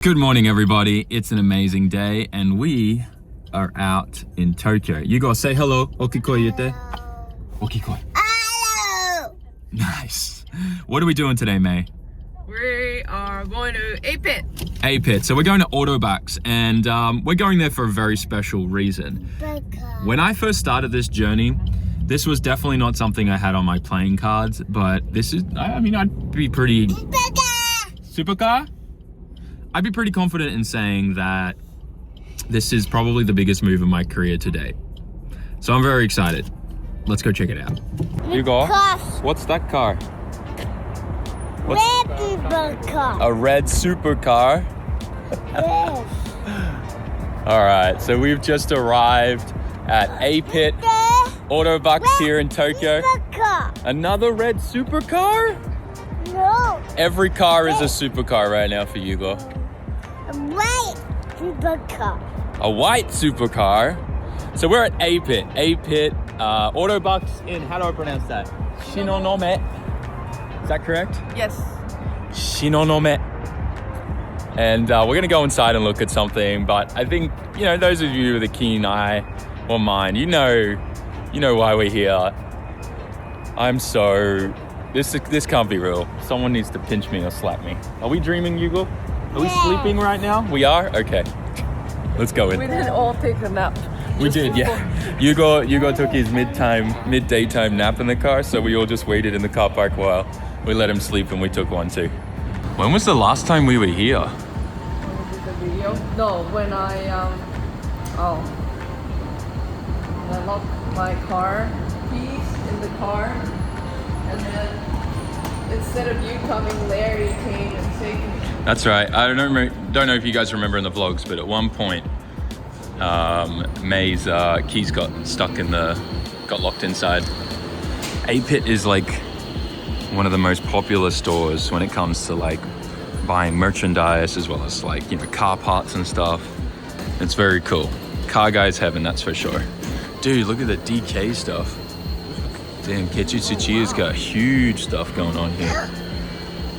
Good morning, everybody. It's an amazing day, and we are out in Tokyo. You go say hello. Okikoi yete. Okikoi. Hello. Nice. What are we doing today, May? We are going to A-Pit. A-Pit. So we're going to Autobacs, and we're going there for a very special reason. When I first started this journey, this was definitely not something I had on my playing cards, but this is, I mean, I'd be pretty... Supercar? I'd be pretty confident in saying that this is probably the biggest move of my career to date. So I'm very excited. Let's go check it out. You go. What's that car? Red supercar. A red supercar? Yes. All right, so we've just arrived at A-Pit Autobacs here in Tokyo. Supercar. Another red supercar? No. Every car is a supercar right now for Hugo. A white supercar. A white supercar. So we're at A-Pit. A-Pit, Autobacs in, how do I pronounce that? Shinonome. Is that correct? Yes. Shinonome. And we're gonna go inside and look at something, but I think, you know, those of you with a keen eye or mind, you know why we're here. This can't be real. Someone needs to pinch me or slap me. Are we dreaming, Hugo? Are we sleeping right now? We are? Okay. Let's go in. We didn't all take a nap. We did, yeah. Hugo took his mid-daytime nap in the car, so we all just waited in the car park while we let him sleep, and we took one too. When was the last time we were here? The video? No, when I locked my car keys in the car, and then instead of you coming, Larry came and saved me. That's right. I don't know if you guys remember in the vlogs, but at one point, May's keys got locked inside. A-Pit is like one of the most popular stores when it comes to like buying merchandise as well as like, you know, car parts and stuff. It's very cool. Car guy's heaven, that's for sure. Dude, look at the DK stuff. Damn, Ketsu Tsuchiya's got huge stuff going on here.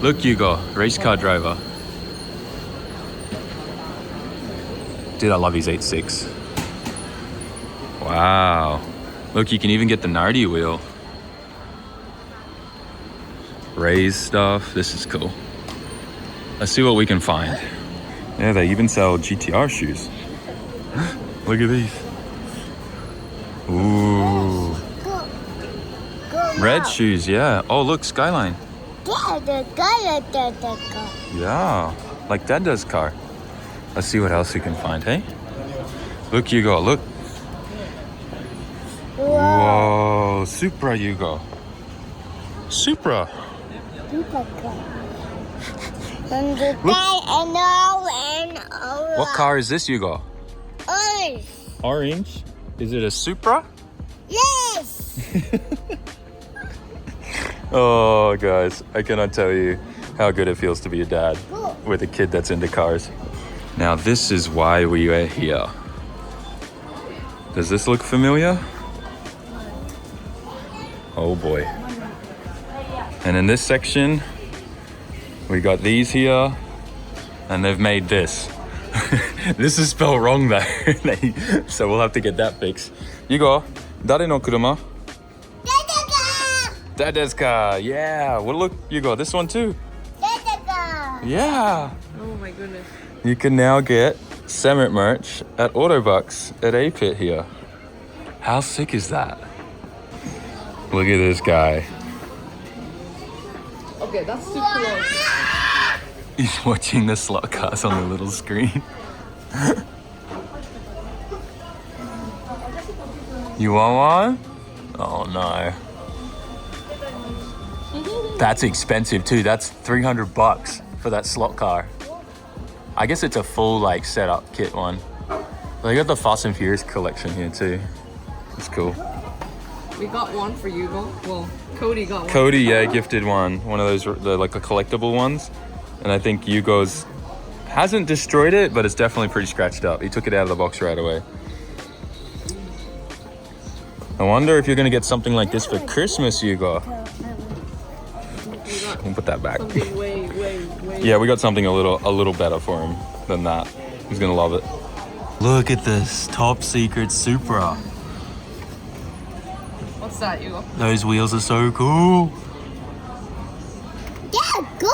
Look, Hugo, race car driver. Dude, I love his 8.6. Wow. Look, you can even get the Nardi wheel. Raise stuff, this is cool. Let's see what we can find. Yeah, they even sell GTR shoes. Look at these. Ooh. Red shoes, yeah. Oh, look, Skyline. Yeah, like Dada's car. Let's see what else we can find, hey? Look, Hugo, look. Whoa, Supra, Hugo. Supra. What car is this, Hugo? Orange. Orange? Is it a Supra? Yes. Oh, guys, I cannot tell you how good it feels to be a dad with a kid that's into cars. Now, this is why we are here. Does this look familiar? Oh boy. And in this section, we got these here, and they've made this. This is spelled wrong though, so we'll have to get that fixed. Hugo, dare no kuruma? Dada's car, yeah. Well, look, Hugo, this one too. Yeah. Oh my goodness. You can now get Sammit merch at Autobacs at A-Pit here. How sick is that? Look at this guy. Okay, that's too close. He's watching the slot cars on the little screen. You want one? Oh no. That's expensive too. That's $300 for that slot car. I guess it's a full like setup kit one. They got the Fast and Furious collection here too. It's cool. We got one for you, well, Cody got one. Cody, yeah, gifted one of those, like a collectible ones. And I think Hugo's hasn't destroyed it, but it's definitely pretty scratched up. He took it out of the box right away. I wonder if you're gonna get something like this for Christmas, Hugo. We'll put that back. Something way. Yeah, we got something a little better for him. than that. He's gonna love it. Look at this top secret Supra. What's that, Hugo? Those wheels are so cool. Yeah, go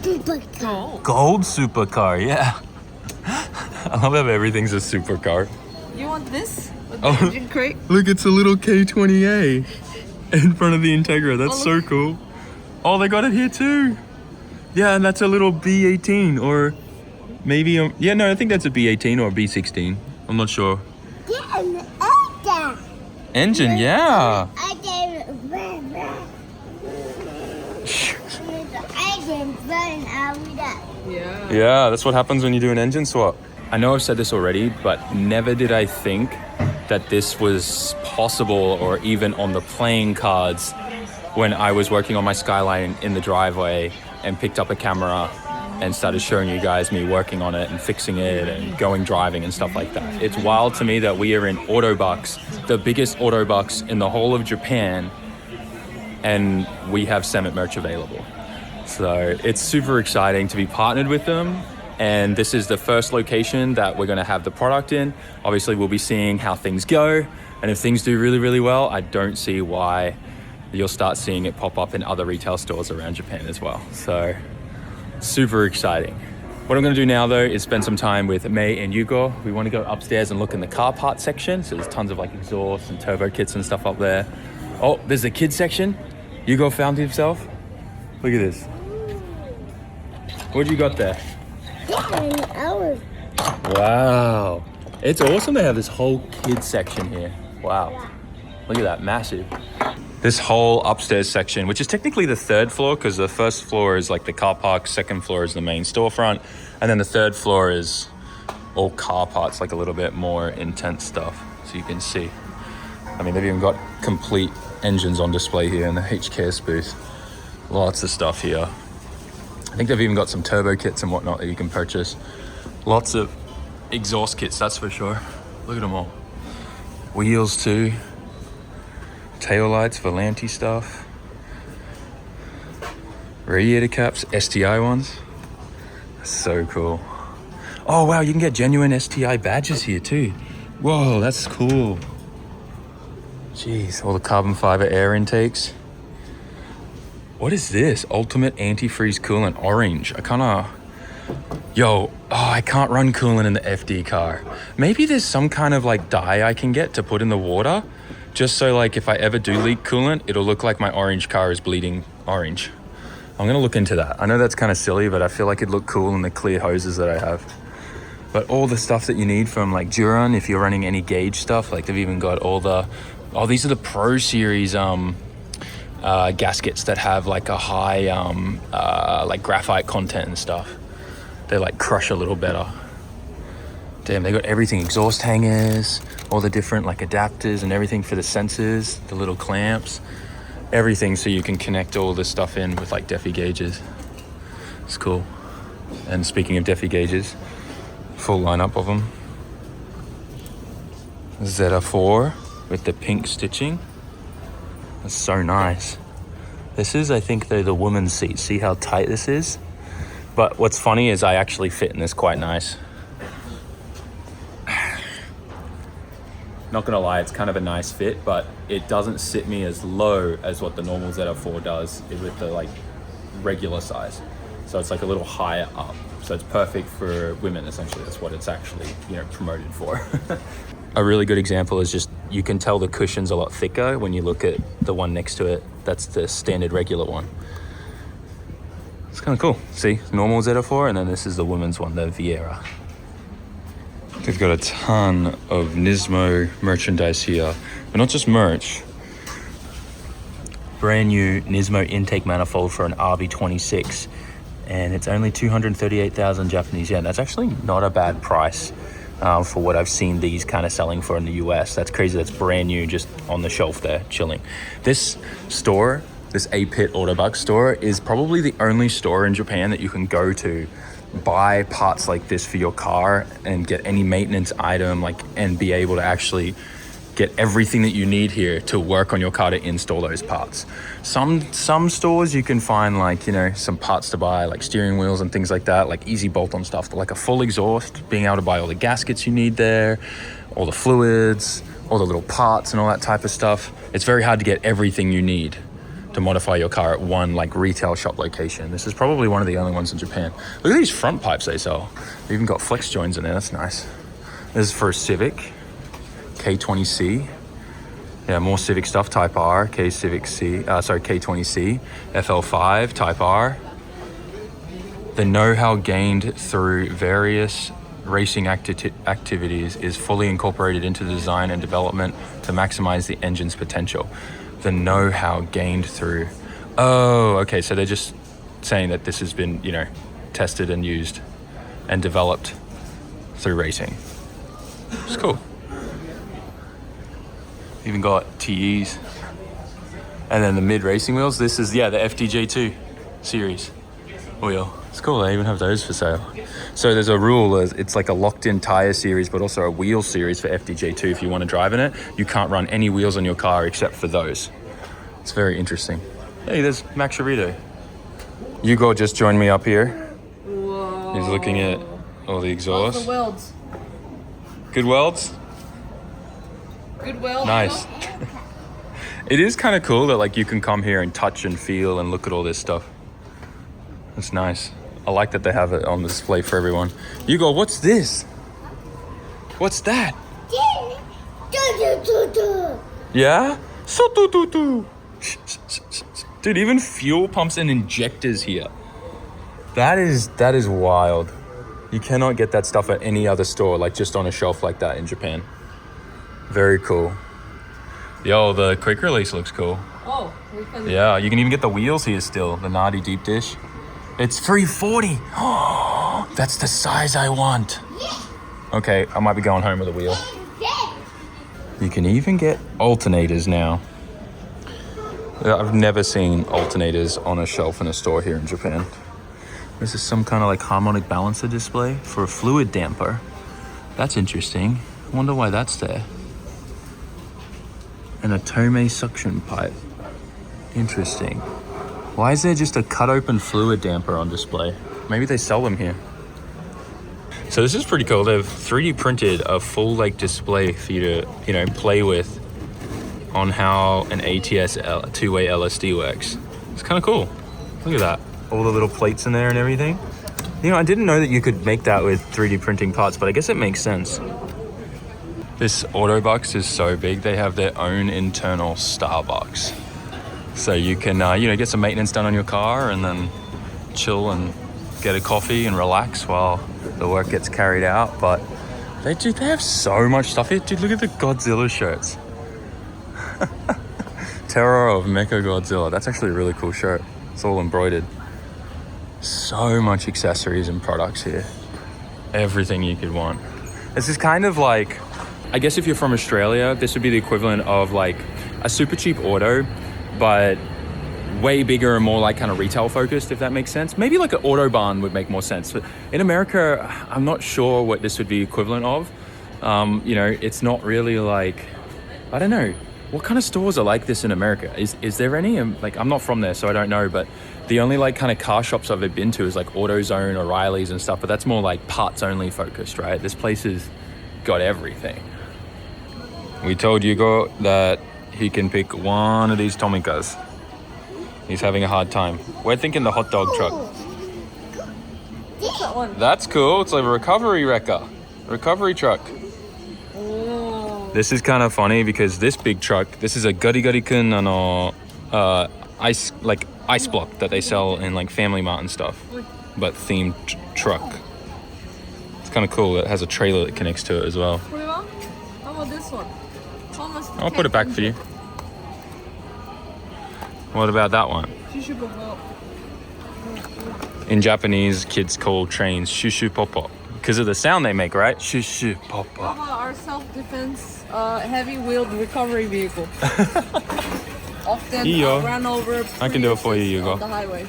supercar. Gold supercar, yeah. I love how everything's a supercar. You want this? With the Oh. engine crate? Look, it's a little K20A in front of the Integra. That's so cool. Oh, they got it here too. Yeah, and that's a little B18 or maybe, yeah, no, I think that's a B18 or a B16. I'm not sure. Yeah, and other. Engine, yeah. I didn't run out of that. Yeah. Yeah, that's what happens when you do an engine swap. I know I've said this already, but never did I think that this was possible or even on the playing cards when I was working on my Skyline in the driveway and picked up a camera and started showing you guys me working on it and fixing it and going driving and stuff like that. It's wild to me that we are in Autobacs, the biggest Autobacs in the whole of Japan, and we have Sammit merch available. So it's super exciting to be partnered with them. And this is the first location that we're gonna have the product in. Obviously, we'll be seeing how things go. And if things do really, really well, I don't see why you'll start seeing it pop up in other retail stores around Japan as well. So super exciting. What I'm gonna do now though is spend some time with May and Hugo. We wanna go upstairs and look in the car part section. So there's tons of like exhaust and turbo kits and stuff up there. Oh, there's the kids section. Hugo found himself. Look at this. What do you got there? Yeah, and ours. Wow. It's awesome to have this whole kids section here. Wow. Look at that, massive. This whole upstairs section, which is technically the third floor because the first floor is like the car park, second floor is the main storefront, and then the third floor is all car parts, like a little bit more intense stuff. So you can see. I mean, they've even got complete engines on display here in the HKS booth. Lots of stuff here. I think they've even got some turbo kits and whatnot that you can purchase. Lots of exhaust kits, that's for sure. Look at them all. Wheels too. Tail lights, Volanti stuff. Radiator caps, STI ones. So cool. Oh wow, you can get genuine STI badges here too. Whoa, that's cool. Jeez, all the carbon fiber air intakes. What is this? Ultimate antifreeze coolant orange. I can't run coolant in the FD car. Maybe there's some kind of like dye I can get to put in the water, just so like if I ever do leak coolant, it'll look like my orange car is bleeding orange. I'm gonna look into that. I know that's kind of silly, but I feel like it'd look cool in the clear hoses that I have. But all the stuff that you need from like Duran, if you're running any gauge stuff, like they've even got all the, these are the Pro Series gaskets that have like a high like graphite content and stuff. They like crush a little better. Damn, they got everything, exhaust hangers, all the different like adapters and everything for the sensors, the little clamps, everything so you can connect all this stuff in with like Defi gauges. It's cool. And speaking of Defi gauges, full lineup of them. Zeta4 with the pink stitching. That's so nice. This is, I think, the woman's seat. See how tight this is? But what's funny is I actually fit in this quite nice. Not gonna lie, it's kind of a nice fit, but it doesn't sit me as low as what the normal Zeta4 does with the like regular size. So it's like a little higher up. So it's perfect for women, essentially. That's what it's actually, promoted for. A really good example is just, you can tell the cushion's a lot thicker when you look at the one next to it. That's the standard regular one. It's kind of cool. See, normal Zeta4, and then this is the women's one, the Viera. They've got a ton of Nismo merchandise here, but not just merch. Brand new Nismo intake manifold for an RB26, and it's only 238,000 Japanese yen. That's actually not a bad price. For what I've seen these kind of selling for in the US. That's crazy. That's brand new, just on the shelf there, chilling. This store, this A-Pit Autobacs store, is probably the only store in Japan that you can go to, buy parts like this for your car and get any maintenance item, and be able to actually get everything that you need here to work on your car to install those parts. Some stores you can find like, you know, some parts to buy, like steering wheels and things like that, like easy bolt-on stuff, but like a full exhaust, being able to buy all the gaskets you need there, all the fluids, all the little parts and all that type of stuff. It's very hard to get everything you need to modify your car at one like retail shop location. This is probably one of the only ones in Japan. Look at these front pipes they sell. They even got flex joints in there, that's nice. This is for a Civic, K20C. Yeah, more Civic stuff, Type R, K20C, FL5, Type R. The know-how gained through various racing activities is fully incorporated into the design and development to maximize the engine's potential. The know-how gained through... Oh, okay, so they're just saying that this has been, you know, tested and used and developed through racing. It's cool. Even got TEs. And then the mid-racing wheels. This is, yeah, the FDJ2 series wheel. It's cool, they even have those for sale. So there's a rule, it's like a locked-in tire series, but also a wheel series for FDJ2. If you want to drive in it, you can't run any wheels on your car except for those. It's very interesting. Hey, there's Max Sharito. Hugo just joined me up here. Whoa. He's looking at all the exhaust. How's the welds? Good welds? Good welds. Nice. It is kind of cool that like you can come here and touch and feel and look at all this stuff. It's nice. I like that they have it on display for everyone. Hugo, what's this? What's that? Yeah? Dude, even fuel pumps and injectors here. That is wild. You cannot get that stuff at any other store, like just on a shelf like that in Japan. Very cool. Yo, the quick release looks cool. Oh, we can... Yeah, you can even get the wheels here still, the Nardi deep dish. It's $340. Oh, that's the size I want. Okay, I might be going home with a wheel. You can even get alternators now. I've never seen alternators on a shelf in a store here in Japan. This is some kind of like harmonic balancer display for a fluid damper. That's interesting. I wonder why that's there. And a Tomei suction pipe. Interesting. Why is there just a cut open fluid damper on display? Maybe they sell them here. So this is pretty cool. They've 3D printed a full like display for you to, you know, play with on how an ATS two-way LSD works. It's kind of cool. Look at that. All the little plates in there and everything. You know, I didn't know that you could make that with 3D printing parts, but I guess it makes sense. This Autobacs is so big, they have their own internal Starbucks. So you can, you know, get some maintenance done on your car and then chill and get a coffee and relax while the work gets carried out. But they have so much stuff here. Dude, look at the Godzilla shirts. Terror of Mecha Godzilla. That's actually a really cool shirt. It's all embroidered. So much accessories and products here. Everything you could want. This is kind of like, I guess if you're from Australia, this would be the equivalent of like a super cheap auto, but way bigger and more like kind of retail focused, if that makes sense. Maybe like an Autobahn would make more sense. But in America, I'm not sure what this would be equivalent of. You know, it's not really like, I don't know. What kind of stores are like this in America? Is there any? Like, I'm not from there, so I don't know, but the only like kind of car shops I've been to is like AutoZone, O'Reilly's and stuff, but that's more like parts only focused, right? This place has got everything. We told Hugo that he can pick one of these Tomikas. He's having a hard time. We're thinking the hot dog truck. What's that one? That's cool. It's like a recovery truck. Oh. This is kind of funny because this big truck, this is a Gari-Gari-kun ice block that they sell in like Family Mart and stuff, but themed truck. It's kind of cool. It has a trailer that connects to it as well. How about this one? I'll put it back for you. What about that one? In Japanese, kids call trains shushu popo because of the sound they make, right? Shushu popo. How about our self-defense heavy-wheeled recovery vehicle? Often run over. I can do it for you, Hugo. On the highway.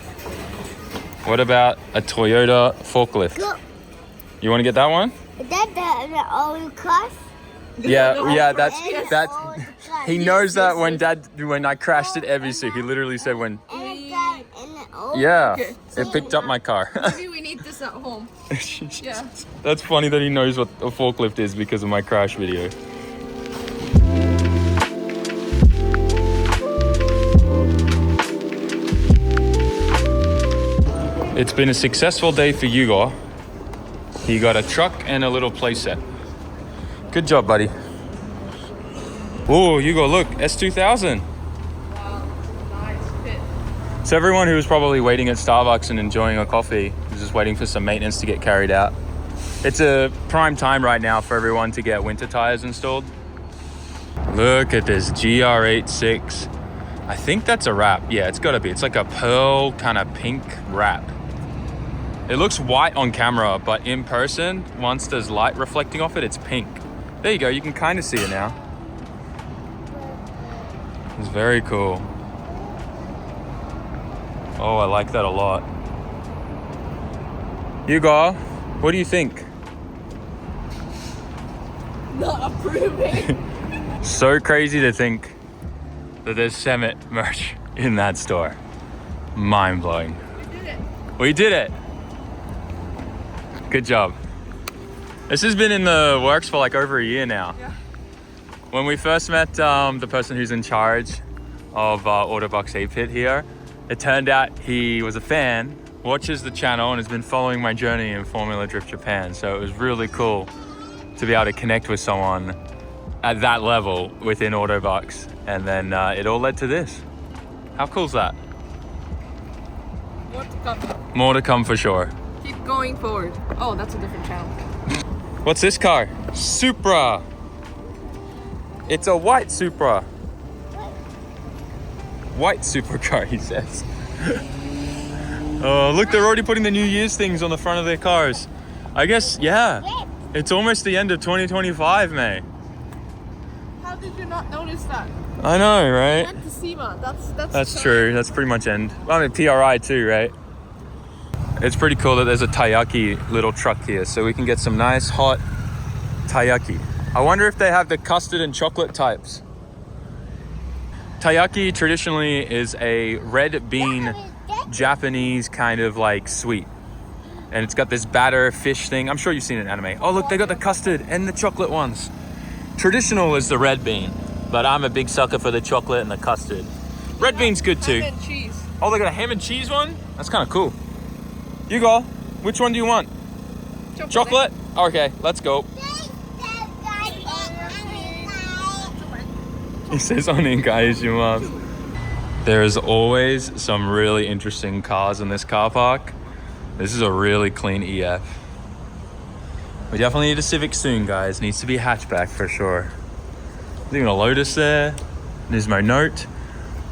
What about a Toyota forklift? Look. You want to get that one? Is that the old car? Yeah, that's Oh, he knows that when I crashed at Ebisu, he literally said when yeah, Okay, so it picked up my car. maybe we need this at home. Yeah. That's funny that he knows what a forklift is because of my crash video. It's been a successful day for Hugo. He got a truck and a little playset. Good job, buddy. Oh, Hugo, look, S2000. Wow, nice fit. So everyone who was probably waiting at Starbucks and enjoying a coffee is just waiting for some maintenance to get carried out. It's a prime time right now for everyone to get winter tires installed. Look at this GR86. I think that's a wrap. Yeah, it's gotta be. It's like a pearl kind of pink wrap. It looks white on camera, but in person, once there's light reflecting off it, it's pink. There you go, you can kind of see it now. It's very cool. Oh, I like that a lot. Hugo, what do you think? Not approving. So crazy to think that there's Sammit merch in that store. Mind blowing. We did it. We did it. Good job. This has been in the works for like over a year now. Yeah. When we first met the person who's in charge of Autobacs A-Pit here, it turned out he was a fan, watches the channel, and has been following my journey in Formula Drift Japan. So it was really cool to be able to connect with someone at that level within Autobacs. And then it all led to this. How cool is that? More to come. More to come for sure. Keep going forward. Oh, that's a different channel. What's this car? Supra. It's a white Supra. White supercar, he says. Oh, look, they're already putting the New Year's things on the front of their cars. I guess, yeah. It's almost the end of 2025, May. How did you not notice that? I know, right? And Tasima, That's true. That's pretty much end. I mean, PRI too, right? It's pretty cool that there's a taiyaki little truck here, so we can get some nice hot taiyaki. I wonder if they have the custard and chocolate types. Taiyaki traditionally is a red bean Japanese kind of like sweet. And it's got this batter fish thing. I'm sure you've seen it in anime. Oh, look, they got the custard and the chocolate ones. Traditional is the red bean, but I'm a big sucker for the chocolate and the custard. Red bean's good too. Ham and cheese. Oh, they got a ham and cheese one? That's kind of cool. You go. Which one do you want? Chocolate? Okay, let's go. He says onin gaishimasu. There's always some really interesting cars in this car park. This is a really clean EF. We definitely need a Civic soon, guys. Needs to be a hatchback for sure. There's even a Lotus there. Nismo Note.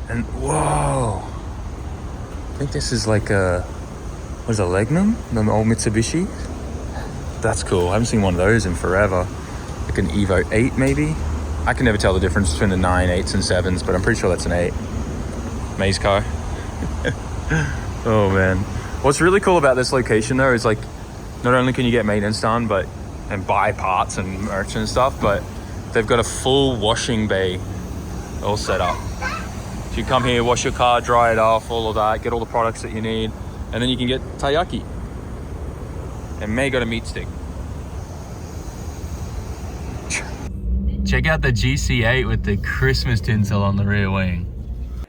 And whoa. I think this is like a, what is it, Legnum? The old Mitsubishi? That's cool. I haven't seen one of those in forever. Like an Evo 8 maybe? I can never tell the difference between the 9, 8s, and 7s, but I'm pretty sure that's an 8. May's car. Oh man. What's really cool about this location though is like, not only can you get maintenance done, and buy parts and merch and stuff, but they've got a full washing bay all set up. So you come here, wash your car, dry it off, all of that, get all the products that you need, and then you can get taiyaki. And May got a meat stick. Check out the GC8 with the Christmas tinsel on the rear wing.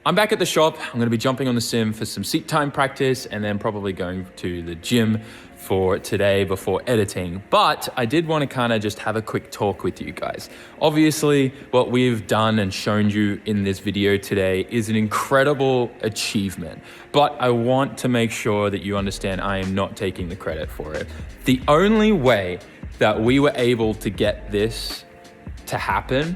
I'm back at the shop. I'm gonna be jumping on the sim for some seat time practice and then probably going to the gym for today before editing. But I did want to kind of just have a quick talk with you guys. Obviously, what we've done and shown you in this video today is an incredible achievement. But I want to make sure that you understand I am not taking the credit for it. The only way that we were able to get this to happen,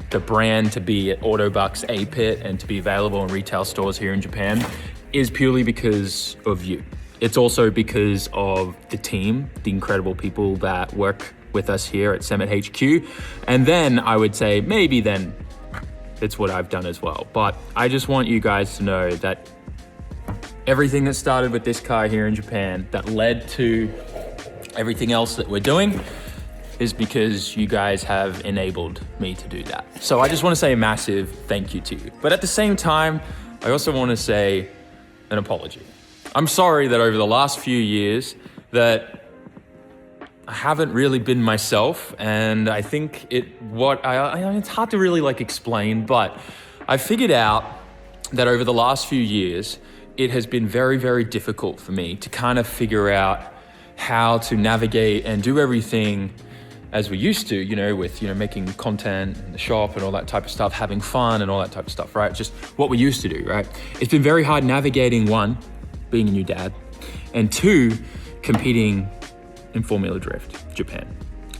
the brand to be at Autobacs A-Pit and to be available in retail stores here in Japan, is purely because of you. It's also because of the team, the incredible people that work with us here at Sammit HQ. And then I would say maybe then it's what I've done as well. But I just want you guys to know that everything that started with this car here in Japan that led to everything else that we're doing is because you guys have enabled me to do that. So I just want to say a massive thank you to you. But at the same time, I also want to say an apology. I'm sorry that over the last few years that I haven't really been myself, and I think it's hard to really explain, but I figured out that over the last few years, it has been very, very difficult for me to kind of figure out how to navigate and do everything as we used to, with, making content in the shop and all that type of stuff, having fun and all that type of stuff, right? Just what we used to do, right? It's been very hard navigating, one, being a new dad, and two, competing in Formula Drift, Japan.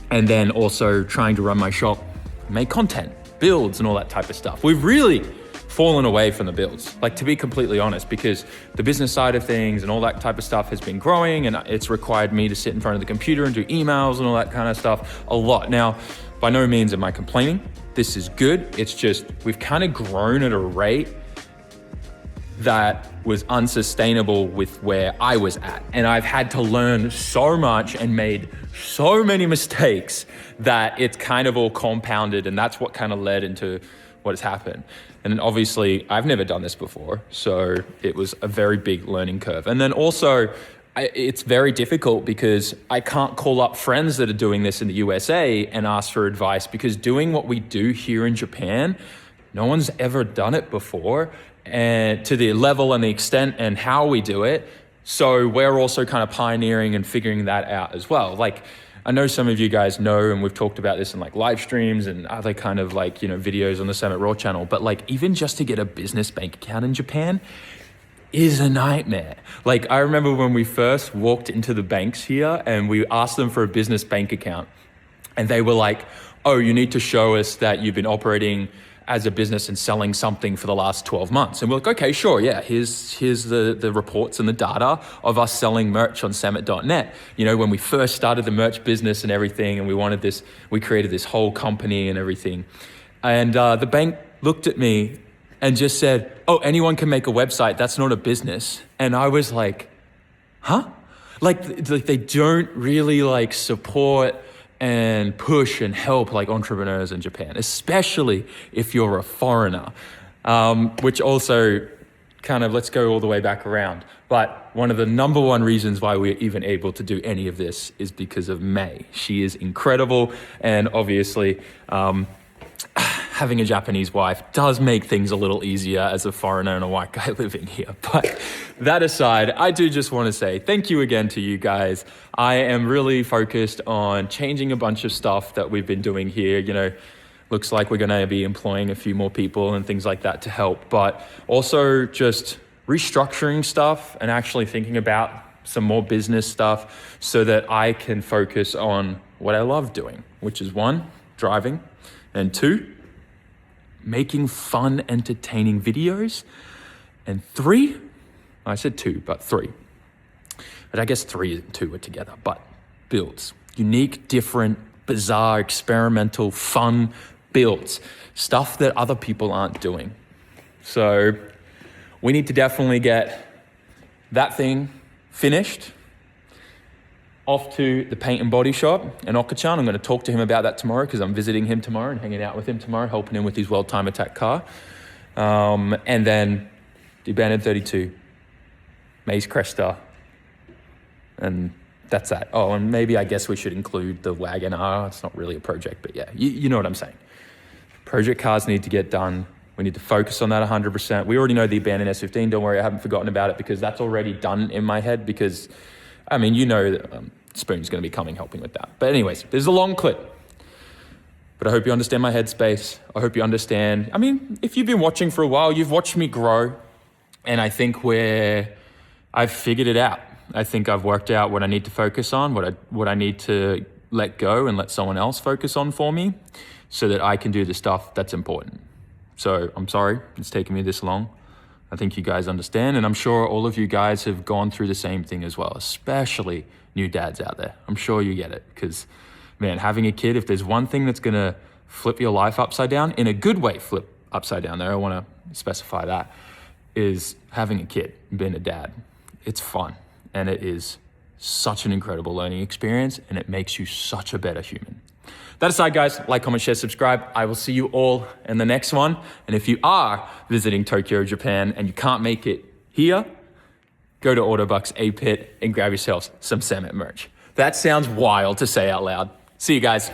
And then also trying to run my shop, make content, builds and all that type of stuff. We've really fallen away from the builds, to be completely honest, because the business side of things and all that type of stuff has been growing, and it's required me to sit in front of the computer and do emails and all that kind of stuff a lot. Now, by no means am I complaining. This is good. It's just, we've kind of grown at a rate that was unsustainable with where I was at. And I've had to learn so much and made so many mistakes that it's kind of all compounded, and that's what kind of led into what has happened. And obviously, I've never done this before, so it was a very big learning curve. And then also, it's very difficult because I can't call up friends that are doing this in the USA and ask for advice, because doing what we do here in Japan, no one's ever done it before, and to the level and the extent and how we do it. So we're also kind of pioneering and figuring that out as well. I know some of you guys know, and we've talked about this in live streams and other kind of videos on the Sammit Raw channel, but even just to get a business bank account in Japan is a nightmare. I remember when we first walked into the banks here and we asked them for a business bank account, and they were like, oh, you need to show us that you've been operating as a business and selling something for the last 12 months. And we're like, okay, sure, yeah, here's the reports and the data of us selling merch on Sammit.net. When we first started the merch business and everything, and we created this whole company and everything. And the bank looked at me and just said, oh, anyone can make a website, that's not a business. And I was like, huh? They don't really support and push and help entrepreneurs in Japan, especially if you're a foreigner, which also kind of, let's go all the way back around. But one of the number one reasons why we're even able to do any of this is because of May. She is incredible, and obviously having a Japanese wife does make things a little easier as a foreigner and a white guy living here. But that aside, I do just want to say thank you again to you guys. I am really focused on changing a bunch of stuff that we've been doing here. Looks like we're going to be employing a few more people and things like that to help, but also just restructuring stuff and actually thinking about some more business stuff so that I can focus on what I love doing, which is one, driving, and two, making fun, entertaining videos, and three, I said two, but three. But I guess three and two are together, but builds. Unique, different, bizarre, experimental, fun builds. Stuff that other people aren't doing. So we need to definitely get that thing finished. Off to the paint and body shop in Okachan. I'm going to talk to him about that tomorrow because I'm visiting him tomorrow and hanging out with him tomorrow, helping him with his World Time Attack car. And then do Bandit 32, Maze Cresta, and that's that. Oh, and maybe I guess we should include the Wagon R. It's not really a project, but yeah, you know what I'm saying. Project cars need to get done. We need to focus on that 100%. We already know the Abandoned S15. Don't worry, I haven't forgotten about it because that's already done in my head because, that Spoon's going to be coming helping with that. But anyways, there's a long clip. But I hope you understand my headspace. I hope you understand. If you've been watching for a while, you've watched me grow. And I think I've figured it out. I think I've worked out what I need to focus on, what I need to let go and let someone else focus on for me so that I can do the stuff that's important. So I'm sorry it's taken me this long. I think you guys understand, and I'm sure all of you guys have gone through the same thing as well, especially new dads out there. I'm sure you get it, because, man, having a kid, if there's one thing that's gonna flip your life upside down, in a good way flip upside down there, I wanna specify that, is having a kid, being a dad. It's fun, and it is such an incredible learning experience, and it makes you such a better human. That aside, guys, like, comment, share, subscribe. I will see you all in the next one. And if you are visiting Tokyo, Japan, and you can't make it here, go to Autobacs A Pit and grab yourselves some Sammit merch. That sounds wild to say out loud. See you guys.